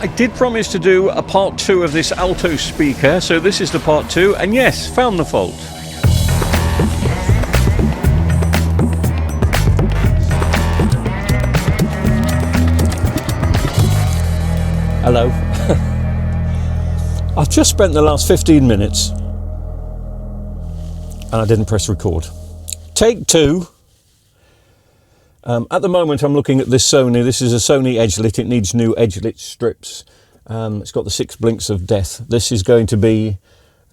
I did promise to do a part 2 of this alto speaker, so this is the part 2, and yes, found the fault. Hello. I've just spent the last 15 minutes and I didn't press record. Take 2. At the moment I'm looking at this Sony. This is a Sony Edge-Lit. It needs new Edge-Lit strips. It's got the 6 blinks of death. This is going to be...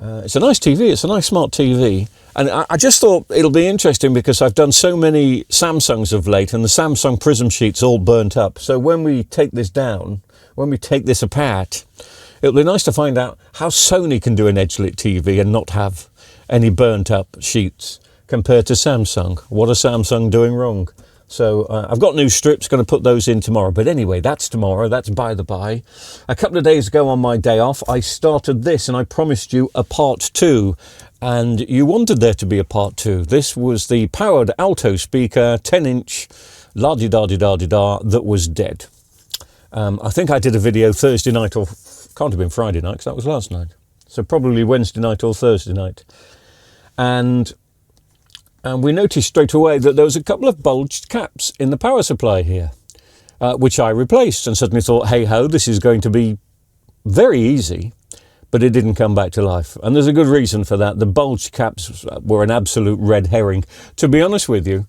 it's a nice TV. It's a nice smart TV. And I just thought it'll be interesting because I've done so many Samsungs of late and the Samsung Prism sheet's all burnt up. So when we take this down, when we take this apart, it'll be nice to find out how Sony can do an Edge-Lit TV and not have any burnt up sheets compared to Samsung. What are Samsung doing wrong? So I've got new strips, going to put those in tomorrow. But anyway, that's tomorrow. That's by the by. A couple of days ago on my day off, I started this and I promised you a part 2. And you wanted there to be a part 2. This was the powered alto speaker, 10-inch, la-di-da-di-da-di-da, that was dead. I think I did a video Thursday night, or can't have been Friday night because that was last night. So probably Wednesday night or Thursday night. And we noticed straight away that there was a couple of bulged caps in the power supply here, which I replaced and suddenly thought, hey ho, this is going to be very easy, but it didn't come back to life. And there's a good reason for that. The bulged caps were an absolute red herring. To be honest with you,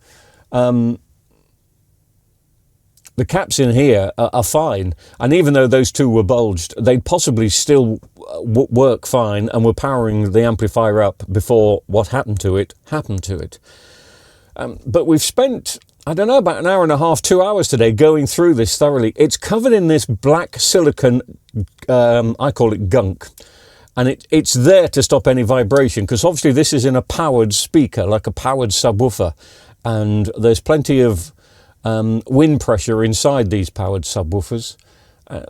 the caps in here are fine, and even though those two were bulged, they'd possibly still work fine and were powering the amplifier up before what happened to it happened to it. But we've spent, I don't know, about an hour and a half, 2 hours today going through this thoroughly. It's covered in this black silicon, I call it gunk, and it's there to stop any vibration, because obviously this is in a powered speaker, like a powered subwoofer, and there's plenty of wind pressure inside these powered subwoofers,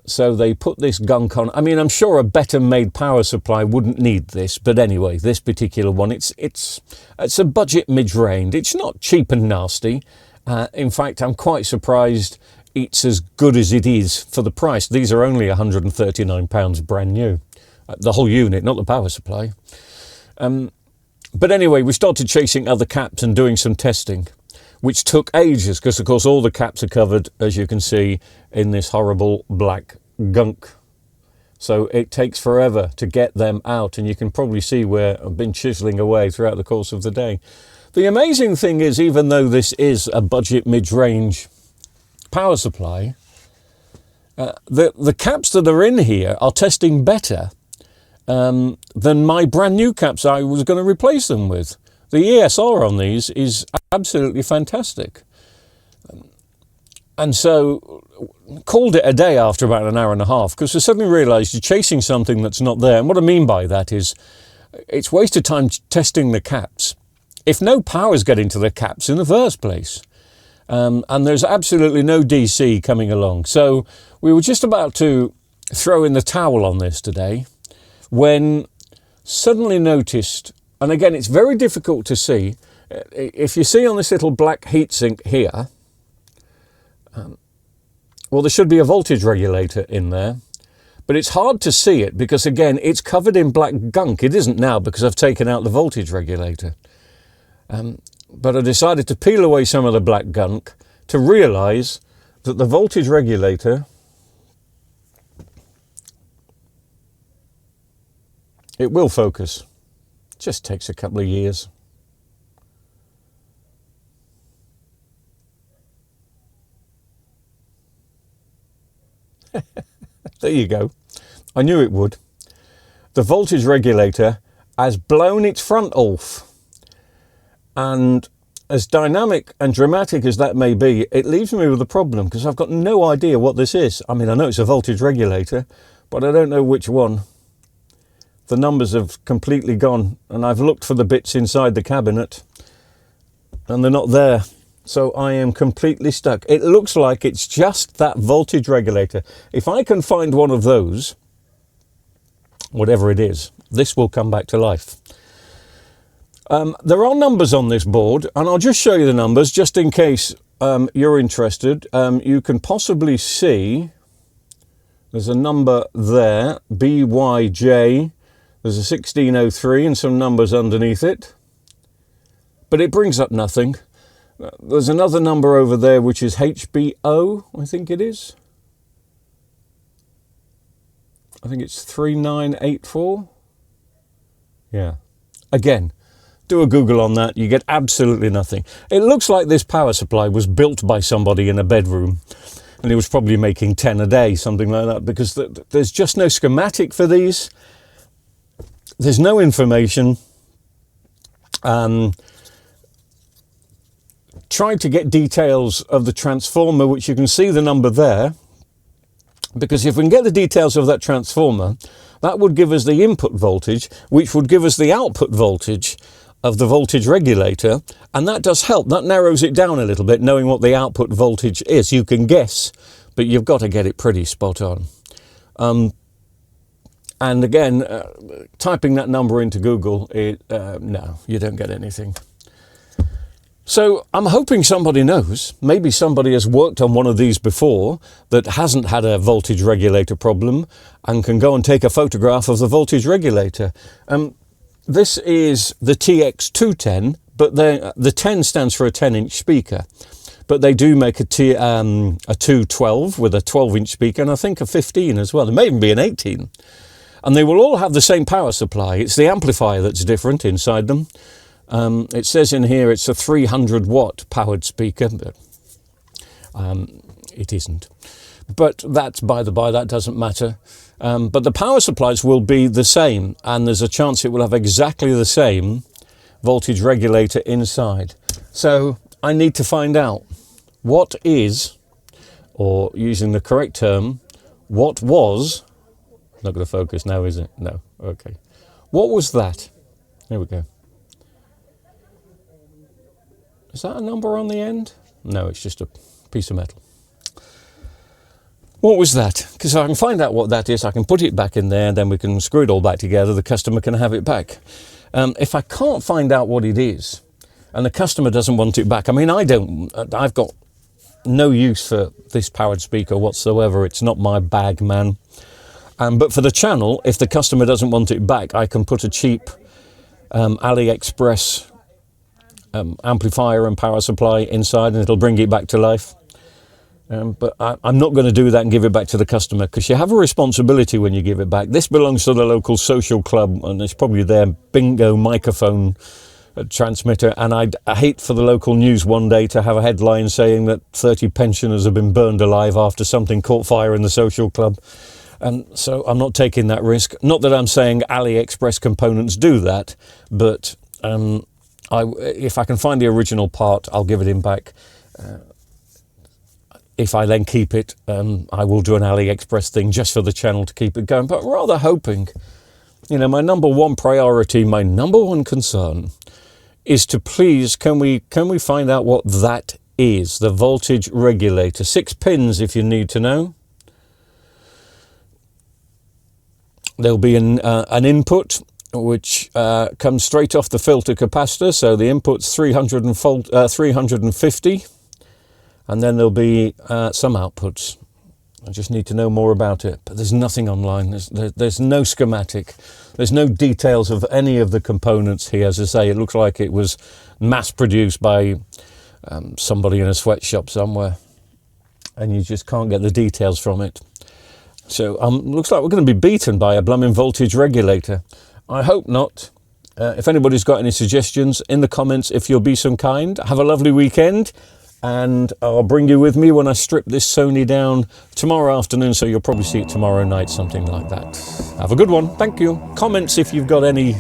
so they put this gunk on. I mean, I'm sure a better made power supply wouldn't need this, but anyway, this particular one, it's a budget mid-range. It's not cheap and nasty. In fact, I'm quite surprised it's as good as it is for the price. These are only £139 brand new, the whole unit, not the power supply. But anyway, we started chasing other caps and doing some testing, which took ages because, of course, all the caps are covered, as you can see, in this horrible black gunk. So it takes forever to get them out, and you can probably see where I've been chiseling away throughout the course of the day. The amazing thing is, even though this is a budget mid-range power supply, the caps that are in here are testing better than my brand new caps I was going to replace them with. The ESR on these is absolutely fantastic. And so called it a day after about an hour and a half, because I suddenly realised you're chasing something that's not there. And what I mean by that is it's wasted time testing the caps if no power's getting to the caps in the first place. And there's absolutely no DC coming along. So we were just about to throw in the towel on this today when suddenly noticed. And again, it's very difficult to see. If you see on this little black heatsink here, well, there should be a voltage regulator in there, but it's hard to see it because, again, it's covered in black gunk. It isn't now because I've taken out the voltage regulator. But I decided to peel away some of the black gunk to realise that the voltage regulator, it will focus. Just takes a couple of years. There you go. I knew it would. The voltage regulator has blown its front off. And as dynamic and dramatic as that may be, it leaves me with a problem because I've got no idea what this is. I mean, I know it's a voltage regulator, but I don't know which one. The numbers have completely gone, and I've looked for the bits inside the cabinet and they're not there. So I am completely stuck. It looks like it's just that voltage regulator. If I can find one of those, whatever it is, this will come back to life. There are numbers on this board, and I'll just show you the numbers just in case you're interested. You can possibly see There's a number there, BYJ. There's a 1603 and some numbers underneath it. But it brings up nothing. There's another number over there which is HBO, I think it is. I think it's 3984. Yeah. Again, do a Google on that. You get absolutely nothing. It looks like this power supply was built by somebody in a bedroom. And he was probably making 10 a day, something like that, because there's just no schematic for these. There's no information. Tried to get details of the transformer, which you can see the number there. Because if we can get the details of that transformer, that would give us the input voltage, which would give us the output voltage of the voltage regulator, and that does help. That narrows it down a little bit, knowing what the output voltage is. You can guess, but you've got to get it pretty spot on. And again, typing that number into Google, no, you don't get anything. So I'm hoping somebody knows. Maybe somebody has worked on one of these before that hasn't had a voltage regulator problem and can go and take a photograph of the voltage regulator. This is the TX210, but the 10 stands for a 10-inch speaker. But they do make a 212 with a 12-inch speaker, and I think a 15 as well. There may even be an 18. And they will all have the same power supply. It's the amplifier that's different inside them. It says in here it's a 300-watt powered speaker, but it isn't. But that's by the by, that doesn't matter. But the power supplies will be the same, and there's a chance it will have exactly the same voltage regulator inside. So I need to find out what is, or using the correct term, what was, not going to focus now, is it? No, okay. What was that? There we go. Is that a number on the end? No, it's just a piece of metal. What was that? Because I can find out what that is, I can put it back in there, then we can screw it all back together, the customer can have it back. If I can't find out what it is, and the customer doesn't want it back, I mean, I've got no use for this powered speaker whatsoever, it's not my bag, man. But for the channel, if the customer doesn't want it back, I can put a cheap AliExpress amplifier and power supply inside, and it'll bring it back to life. But I'm not going to do that and give it back to the customer, because you have a responsibility when you give it back. This belongs to the local social club, and it's probably their bingo microphone transmitter. And I hate for the local news one day to have a headline saying that 30 pensioners have been burned alive after something caught fire in the social club. And so I'm not taking that risk. Not that I'm saying AliExpress components do that, but if I can find the original part, I'll give it him back. If I then keep it, I will do an AliExpress thing just for the channel to keep it going. But rather hoping, my number one priority, my number one concern is to please, can we find out what that is? The voltage regulator. 6 pins if you need to know. There'll be an input which comes straight off the filter capacitor. So the input's 350. And then there'll be some outputs. I just need to know more about it. But there's nothing online. There's no schematic. There's no details of any of the components here. As I say, it looks like it was mass-produced by somebody in a sweatshop somewhere. And you just can't get the details from it. So looks like we're going to be beaten by a blooming voltage regulator. I hope not. If anybody's got any suggestions, in the comments, if you'll be some kind. Have a lovely weekend. And I'll bring you with me when I strip this Sony down tomorrow afternoon, so you'll probably see it tomorrow night, something like that. Have a good one. Thank you. Comments if you've got any.